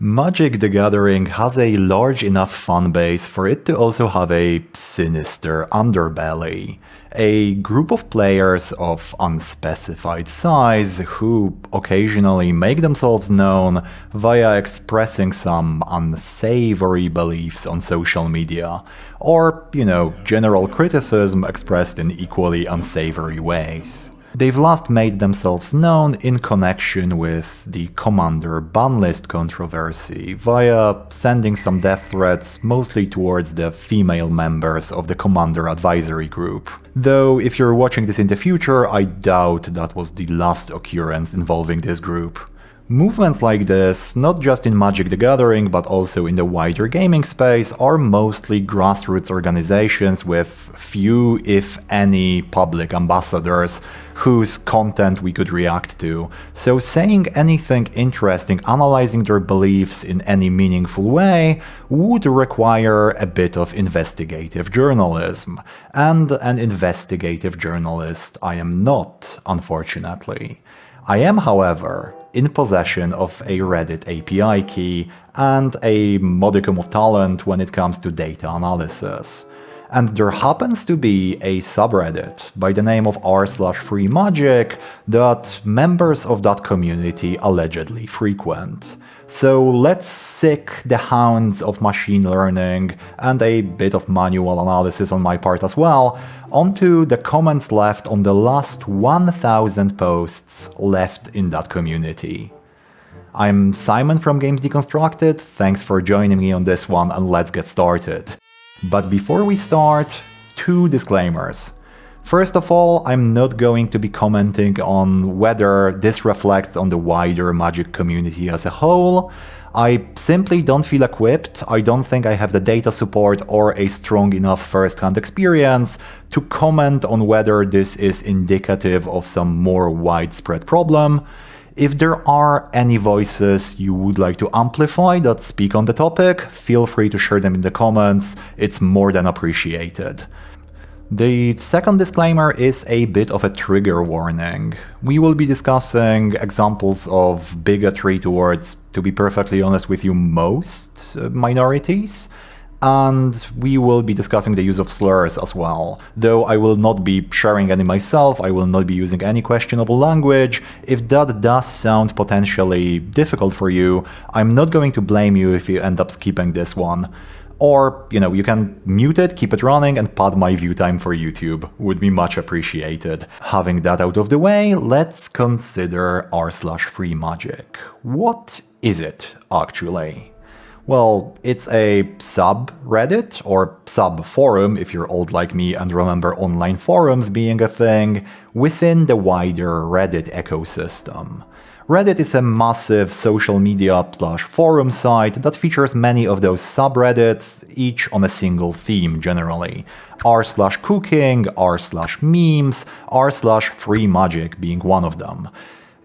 Magic the Gathering has a large enough fanbase for it to also have a sinister underbelly. A group of players of unspecified size who occasionally make themselves known via expressing some unsavory beliefs on social media, or, general criticism expressed in equally unsavory ways. They've last made themselves known in connection with the Commander banlist controversy via sending some death threats mostly towards the female members of the Commander advisory group. Though if you're watching this in the future, I doubt that was the last occurrence involving this group. Movements like this, not just in Magic the Gathering but also in the wider gaming space, are mostly grassroots organizations with few, if any, public ambassadors whose content we could react to. So saying anything interesting, analyzing their beliefs in any meaningful way, would require a bit of investigative journalism. And an investigative journalist I am not, unfortunately. I am, however, in possession of a Reddit API key and a modicum of talent when it comes to data analysis. And there happens to be a subreddit by the name of r/Freemagic that members of that community allegedly frequent. So let's sick the hounds of machine learning and a bit of manual analysis on my part as well onto the comments left on the last 1000 posts left in that community. I'm Simon from Games Deconstructed, thanks for joining me on this one and let's get started. But before we start, two disclaimers. First of all, I'm not going to be commenting on whether this reflects on the wider Magic community as a whole. I simply don't feel equipped, I don't think I have the data support or a strong enough first-hand experience to comment on whether this is indicative of some more widespread problem. If there are any voices you would like to amplify that speak on the topic, feel free to share them in the comments, it's more than appreciated. The second disclaimer is a bit of a trigger warning. We will be discussing examples of bigotry towards, to be perfectly honest with you, most minorities. And we will be discussing the use of slurs as well. Though I will not be sharing any myself, I will not be using any questionable language. If that does sound potentially difficult for you, I'm not going to blame you if you end up skipping this one. Or, you can mute it, keep it running, and pad my view time for YouTube. Would be much appreciated. Having that out of the way, let's consider r/Freemagic. What is it, actually? Well, it's a subreddit, or sub-forum if you're old like me and remember online forums being a thing, within the wider Reddit ecosystem. Reddit is a massive social media/forum site that features many of those subreddits, each on a single theme generally. r/cooking, r/memes, r/Freemagic being one of them.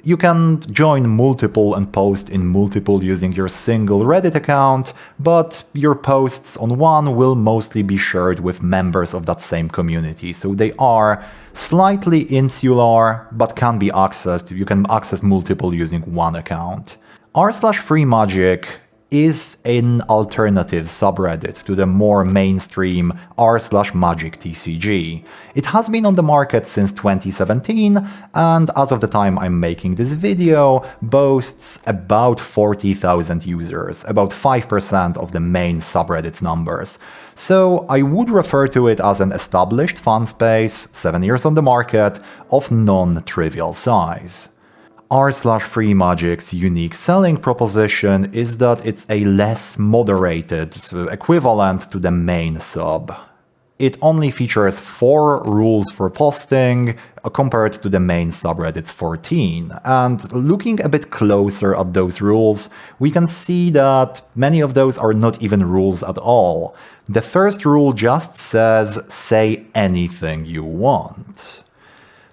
You can join multiple and post in multiple using your single Reddit account, but your posts on one will mostly be shared with members of that same community, so they are slightly insular, but can be accessed. You can access multiple using one account. r/Freemagic is an alternative subreddit to the more mainstream r/Magic TCG. It has been on the market since 2017, and as of the time I'm making this video, boasts about 40,000 users, about 5% of the main subreddit's numbers. So I would refer to it as an established fan space, 7 years on the market, of non-trivial size. r/Freemagic's unique selling proposition is that it's a less moderated equivalent to the main sub. It only features 4 rules for posting compared to the main subreddit's 14. And looking a bit closer at those rules, we can see that many of those are not even rules at all. The first rule just says, say anything you want.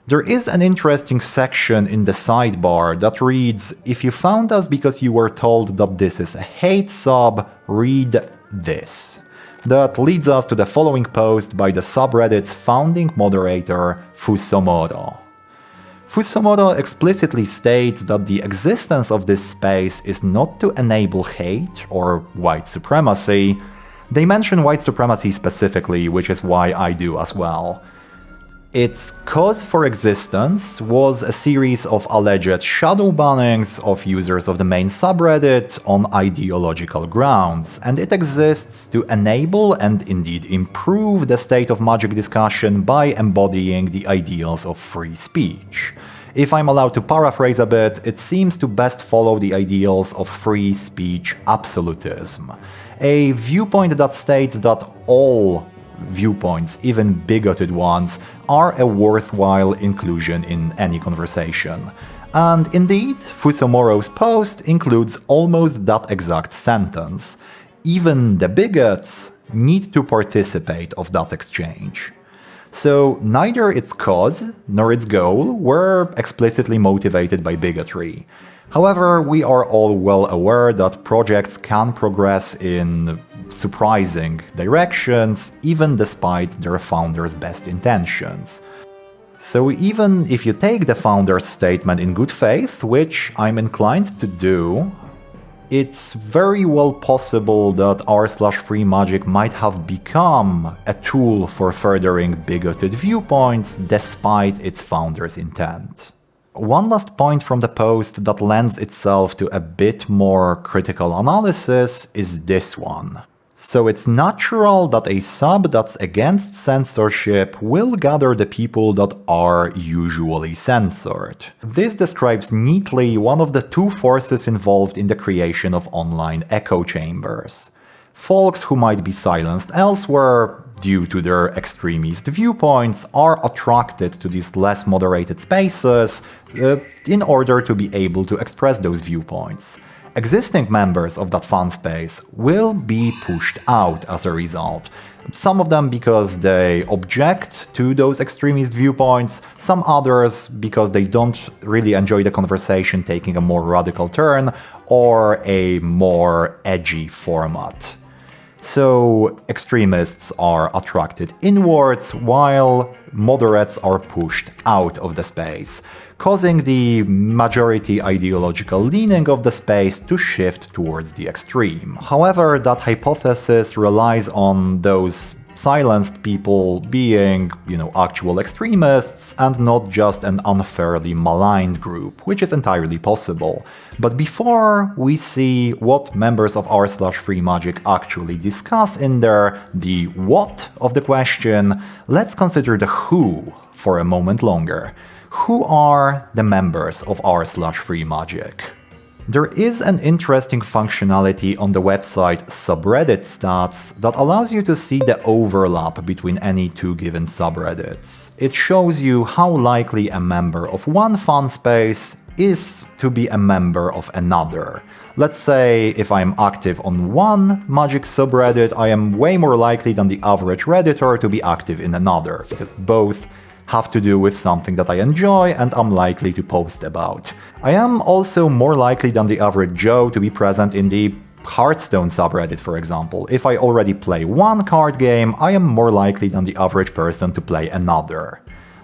There is an interesting section in the sidebar that reads, if you found us because you were told that this is a hate sub, read this. That leads us to the following post by the subreddit's founding moderator, Fusomodo. Fusamoto explicitly states that the existence of this space is not to enable hate or white supremacy. They mention white supremacy specifically, which is why I do as well. Its cause for existence was a series of alleged shadow bannings of users of the main subreddit on ideological grounds, and it exists to enable and indeed improve the state of Magic discussion by embodying the ideals of free speech. If I'm allowed to paraphrase a bit, it seems to best follow the ideals of free speech absolutism, a viewpoint that states that all viewpoints, even bigoted ones, are a worthwhile inclusion in any conversation. And indeed, Fusamoro's post includes almost that exact sentence. Even the bigots need to participate of that exchange. So neither its cause nor its goal were explicitly motivated by bigotry. However, we are all well aware that projects can progress in surprising directions, even despite their founders' best intentions. So even if you take the founder's statement in good faith, which I'm inclined to do, it's very well possible that r/Freemagic might have become a tool for furthering bigoted viewpoints despite its founder's intent. One last point from the post that lends itself to a bit more critical analysis is this one. So it's natural that a sub that's against censorship will gather the people that are usually censored. This describes neatly one of the two forces involved in the creation of online echo chambers. Folks who might be silenced elsewhere due to their extremist viewpoints are attracted to these less moderated spaces in order to be able to express those viewpoints. Existing members of that fan space will be pushed out as a result. Some of them because they object to those extremist viewpoints, some others because they don't really enjoy the conversation taking a more radical turn or a more edgy format. So extremists are attracted inwards while moderates are pushed out of the space, causing the majority ideological leaning of the space to shift towards the extreme. However, that hypothesis relies on those silenced people being, actual extremists and not just an unfairly maligned group, which is entirely possible. But before we see what members of r/Freemagic actually discuss in there, the what of the question, let's consider the who for a moment longer. Who are the members of r/Freemagic? There is an interesting functionality on the website subreddit stats that allows you to see the overlap between any two given subreddits. It shows you how likely a member of one fan space is to be a member of another. Let's say if I'm active on one Magic subreddit, I am way more likely than the average Redditor to be active in another, because both have to do with something that I enjoy and I'm likely to post about. I am also more likely than the average Joe to be present in the Hearthstone subreddit, for example. If I already play one card game, I am more likely than the average person to play another.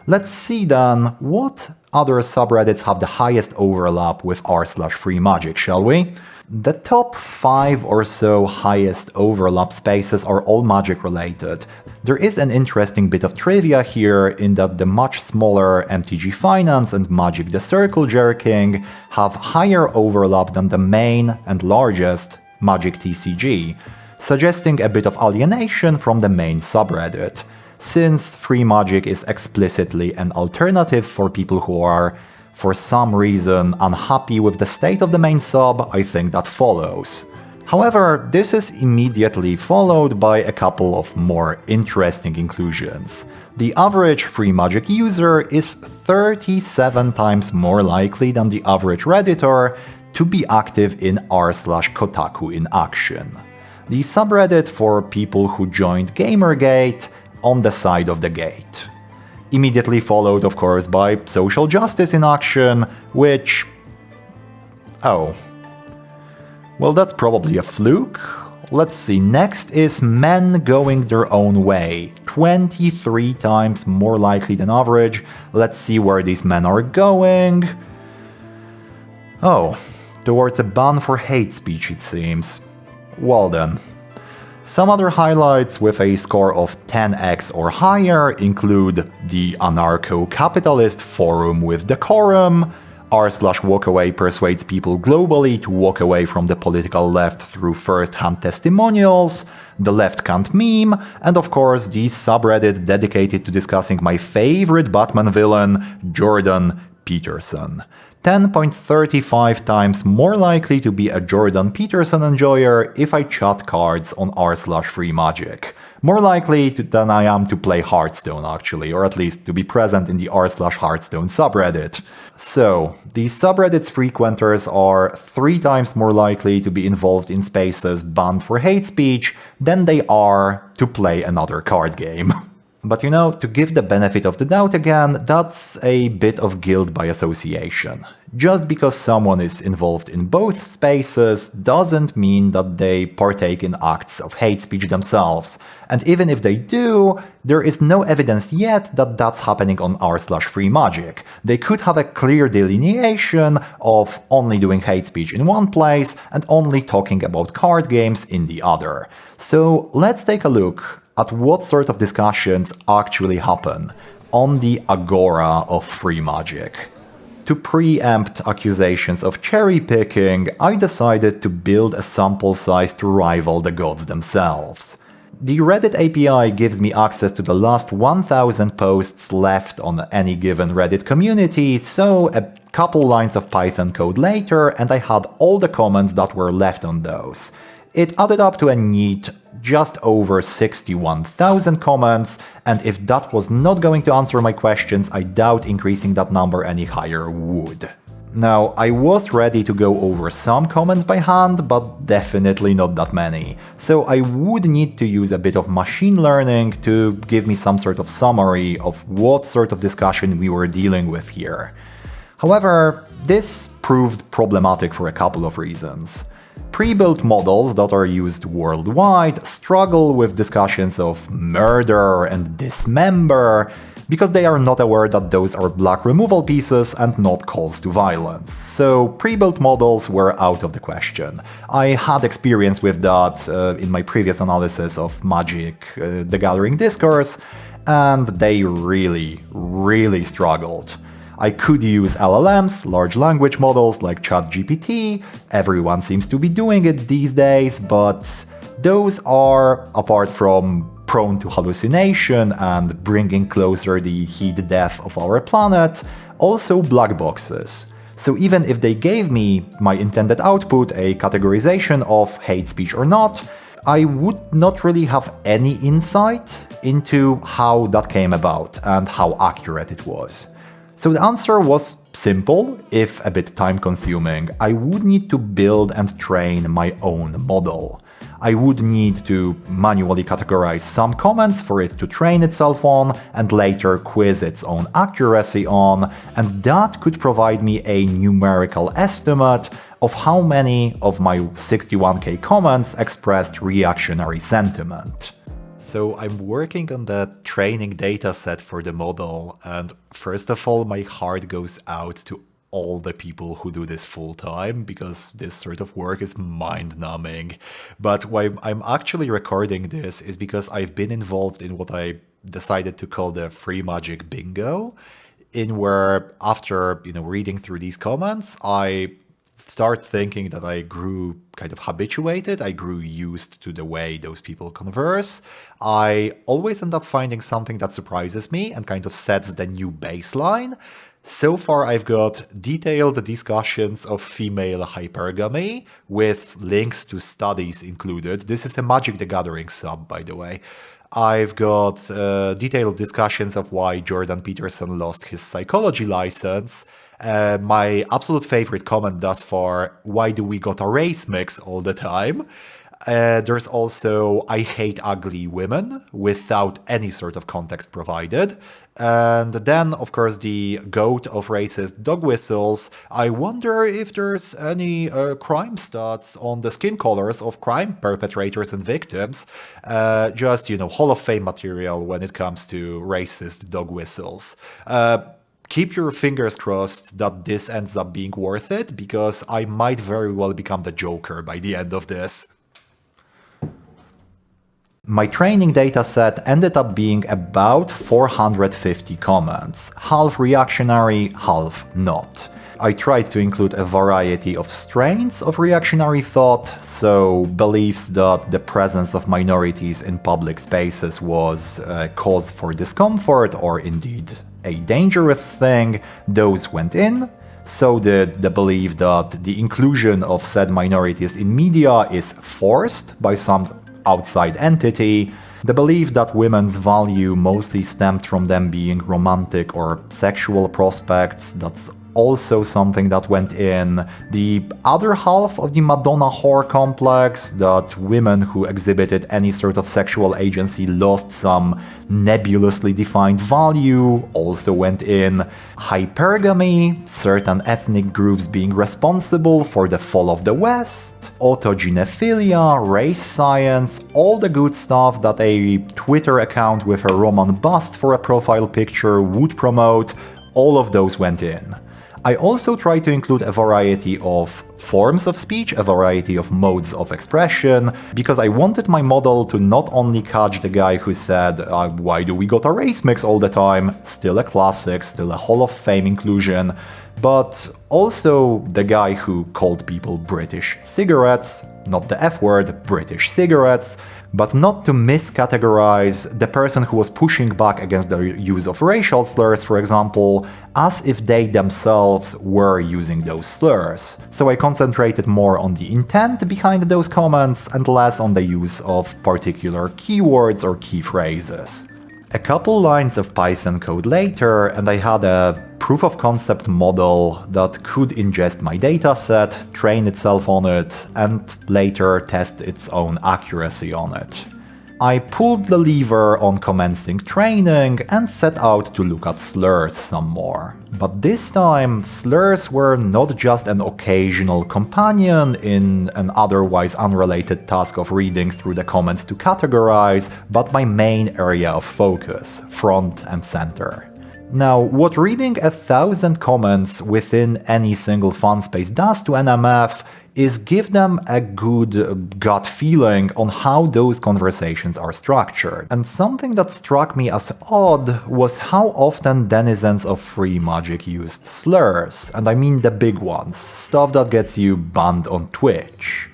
Let's see then what other subreddits have the highest overlap with r/Freemagic, shall we? The top 5 or so highest overlap spaces are all Magic related. There is an interesting bit of trivia here in that the much smaller MTG Finance and Magic the Circle Jerking have higher overlap than the main and largest Magic TCG, suggesting a bit of alienation from the main subreddit, since Freemagic is explicitly an alternative for people who are, for some reason, unhappy with the state of the main sub. I think that follows. However, this is immediately followed by a couple of more interesting inclusions. The average Freemagic user is 37 times more likely than the average Redditor to be active in r/Kotaku in action, the subreddit for people who joined Gamergate on the side of the gate. Immediately followed, of course, by Social Justice in action, which... oh. Well, that's probably a fluke. Let's see, next is Men Going Their Own Way, 23 times more likely than average. Let's see where these men are going. Oh, towards a ban for hate speech, it seems. Well then. Some other highlights with a score of 10x or higher include the anarcho-capitalist forum with decorum, r/walkaway persuades people globally to walk away from the political left through first-hand testimonials, the left can't meme, and of course the subreddit dedicated to discussing my favorite Batman villain, Jordan Peterson. 10.35 times more likely to be a Jordan Peterson enjoyer if I chat cards on r/Freemagic. More likely than I am to play Hearthstone actually, or at least to be present in the r/Hearthstone subreddit. So, the subreddit's frequenters are 3 times more likely to be involved in spaces banned for hate speech than they are to play another card game. But you know, to give the benefit of the doubt again, that's a bit of guilt by association. Just because someone is involved in both spaces doesn't mean that they partake in acts of hate speech themselves. And even if they do, there is no evidence yet that that's happening on r/Freemagic. They could have a clear delineation of only doing hate speech in one place and only talking about card games in the other. So let's take a look at what sort of discussions actually happen on the agora of Freemagic. To preempt accusations of cherry-picking, I decided to build a sample size to rival the gods themselves. The Reddit API gives me access to the last 1000 posts left on any given Reddit community, so a couple lines of Python code later and I had all the comments that were left on those. It added up to a neat just over 61,000 comments, and if that was not going to answer my questions, I doubt increasing that number any higher would. Now, I was ready to go over some comments by hand, but definitely not that many. So I would need to use a bit of machine learning to give me some sort of summary of what sort of discussion we were dealing with here. However, this proved problematic for a couple of reasons. Pre-built models that are used worldwide struggle with discussions of murder and dismember because they are not aware that those are black removal pieces and not calls to violence. So pre-built models were out of the question. I had experience with that in my previous analysis of Magic, the Gathering Discourse, and they really struggled. I could use LLMs, large language models like ChatGPT, everyone seems to be doing it these days, but those are, apart from prone to hallucination and bringing closer the heat death of our planet, also black boxes. So even if they gave me my intended output, a categorization of hate speech or not, I would not really have any insight into how that came about and how accurate it was. So the answer was simple, if a bit time-consuming. I would need to build and train my own model. I would need to manually categorize some comments for it to train itself on and later quiz its own accuracy on, and that could provide me a numerical estimate of how many of my 61k comments expressed reactionary sentiment. So I'm working on the training dataset for the model, and first of all, my heart goes out to all the people who do this full time, because this sort of work is mind-numbing. But why I'm actually recording this is because I've been involved in what I decided to call the Freemagic bingo, in where after reading through these comments, I start thinking that I grew kind of habituated, I grew used to the way those people converse. I always end up finding something that surprises me and kind of sets the new baseline. So far I've got detailed discussions of female hypergamy with links to studies included. This is a Magic the Gathering sub, by the way. I've got detailed discussions of why Jordan Peterson lost his psychology license. My absolute favorite comment thus far, why do we got a race mix all the time? There's also I hate ugly women without any sort of context provided. And then, of course, the goat of racist dog whistles. I wonder if there's any crime stats on the skin colors of crime perpetrators and victims. Just, Hall of Fame material when it comes to racist dog whistles. Keep your fingers crossed that this ends up being worth it, because I might very well become the Joker by the end of this. My training dataset ended up being about 450 comments, half reactionary, half not. I tried to include a variety of strains of reactionary thought, so beliefs that the presence of minorities in public spaces was a cause for discomfort or indeed a dangerous thing, those went in. So did the belief that the inclusion of said minorities in media is forced by some outside entity, the belief that women's value mostly stemmed from them being romantic or sexual prospects, that's also something that went in. The other half of the Madonna whore complex, that women who exhibited any sort of sexual agency lost some nebulously defined value, also went in. Hypergamy, certain ethnic groups being responsible for the fall of the West, autogenephilia, race science, all the good stuff that a Twitter account with a Roman bust for a profile picture would promote, all of those went in. I also tried to include a variety of forms of speech, a variety of modes of expression, because I wanted my model to not only catch the guy who said, why do we got a race mix all the time, still a classic, still a Hall of Fame inclusion, but also the guy who called people British cigarettes, not the F word, British cigarettes, but not to miscategorize the person who was pushing back against the use of racial slurs, for example, as if they themselves were using those slurs. So I concentrated more on the intent behind those comments and less on the use of particular keywords or key phrases. A couple lines of Python code later, and I had a proof of concept model that could ingest my dataset, train itself on it, and later test its own accuracy on it. I pulled the lever on commencing training and set out to look at slurs some more. But this time, slurs were not just an occasional companion in an otherwise unrelated task of reading through the comments to categorize, but my main area of focus, front and center. Now, what reading 1,000 comments within any single font space does to NMF is give them a good gut feeling on how those conversations are structured. And something that struck me as odd was how often denizens of Freemagic used slurs, and I mean the big ones, stuff that gets you banned on Twitch.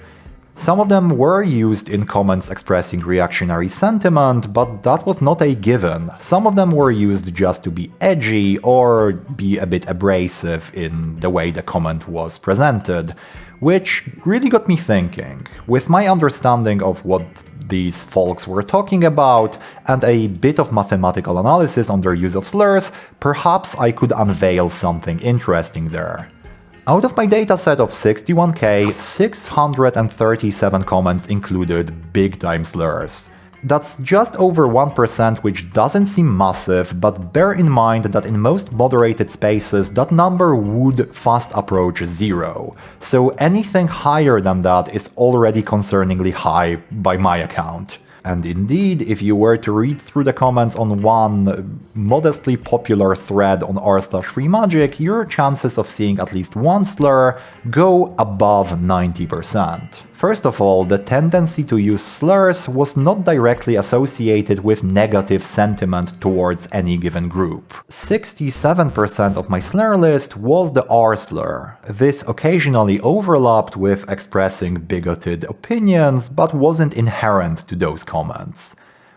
Some of them were used in comments expressing reactionary sentiment, but that was not a given. Some of them were used just to be edgy or be a bit abrasive in the way the comment was presented, which really got me thinking. With my understanding of what these folks were talking about and a bit of mathematical analysis on their use of slurs, perhaps I could unveil something interesting there. Out of my dataset of 61k, 637 comments included big-time slurs. That's just over 1%, which doesn't seem massive, but bear in mind that in most moderated spaces that number would fast approach 0. So anything higher than that is already concerningly high by my account. And indeed, if you were to read through the comments on one modestly popular thread on r/Freemagic, your chances of seeing at least one slur go above 90%. First of all, the tendency to use slurs was not directly associated with negative sentiment towards any given group. 67% of my slur list was the R slur. This occasionally overlapped with expressing bigoted opinions, but wasn't inherent to those comments.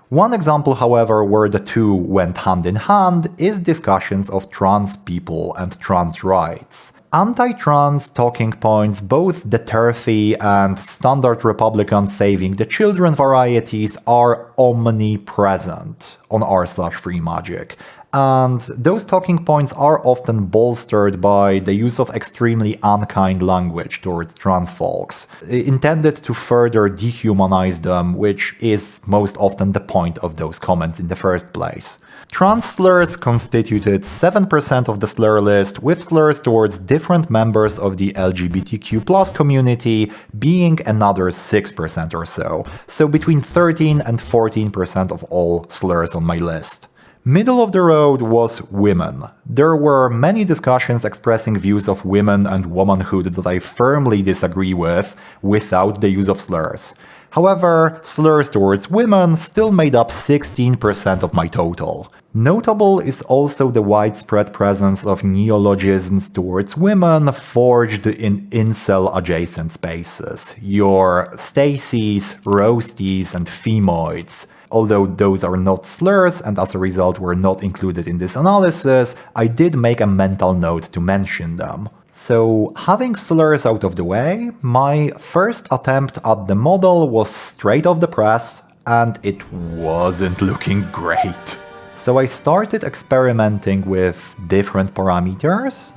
One example, however, where the two went hand in hand is discussions of trans people and trans rights. Anti-trans talking points, both the turfy and standard Republican saving the children varieties, are omnipresent on r/Freemagic. And those talking points are often bolstered by the use of extremely unkind language towards trans folks, intended to further dehumanize them, which is most often the point of those comments in the first place. Trans slurs constituted 7% of the slur list, with slurs towards different members of the LGBTQ+ community being another 6% or so. So between 13 and 14% of all slurs on my list. Middle of the road was women. There were many discussions expressing views of women and womanhood that I firmly disagree with, without the use of slurs. However, slurs towards women still made up 16% of my total. Notable is also the widespread presence of neologisms towards women forged in incel-adjacent spaces. Your Stacies, Roasties, and Femoids. Although those are not slurs and as a result were not included in this analysis, I did make a mental note to mention them. So, having slurs out of the way, my first attempt at the model was straight off the press, and it wasn't looking great. So I started experimenting with different parameters,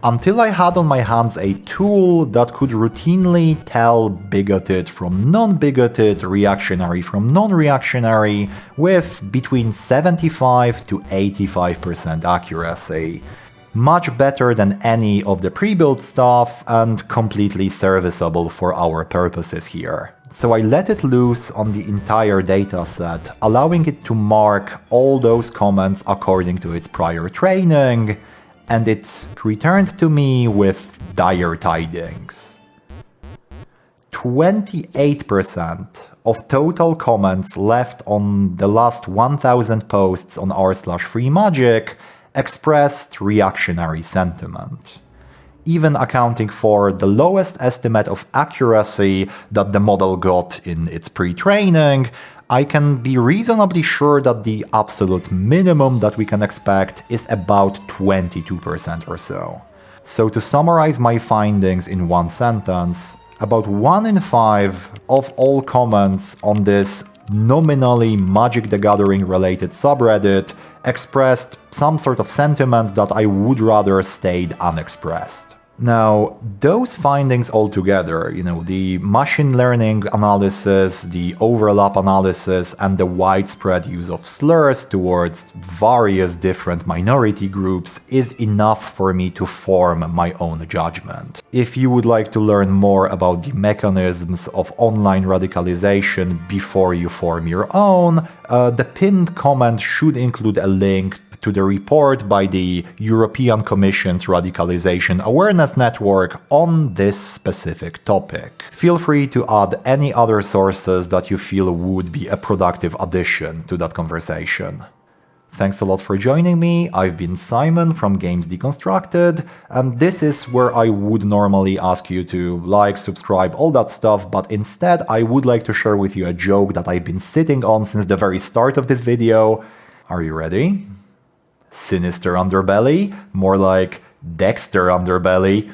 until I had on my hands a tool that could routinely tell bigoted from non-bigoted, reactionary from non-reactionary, with between 75 to 85% accuracy. Much better than any of the pre-built stuff and completely serviceable for our purposes here. So I let it loose on the entire dataset, allowing it to mark all those comments according to its prior training, and it returned to me with dire tidings. 28% of total comments left on the last 1000 posts on r/Freemagic expressed reactionary sentiment. Even accounting for the lowest estimate of accuracy that the model got in its pre-training, I can be reasonably sure that the absolute minimum that we can expect is about 22% or so. So to summarize my findings in one sentence, about 1 in 5 of all comments on this nominally Magic the Gathering related subreddit expressed some sort of sentiment that I would rather stayed unexpressed. Now, those findings altogether, the machine learning analysis, the overlap analysis, and the widespread use of slurs towards various different minority groups is enough for me to form my own judgment. If you would like to learn more about the mechanisms of online radicalization before you form your own, the pinned comment should include a link to the report by the European Commission's Radicalization Awareness Network on this specific topic. Feel free to add any other sources that you feel would be a productive addition to that conversation. Thanks a lot for joining me. I've been Simon from Games Deconstructed, and this is where I would normally ask you to like, subscribe, all that stuff, but instead I would like to share with you a joke that I've been sitting on since the very start of this video. Are you ready? Sinister underbelly, more like Dexter underbelly.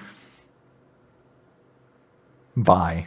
Bye.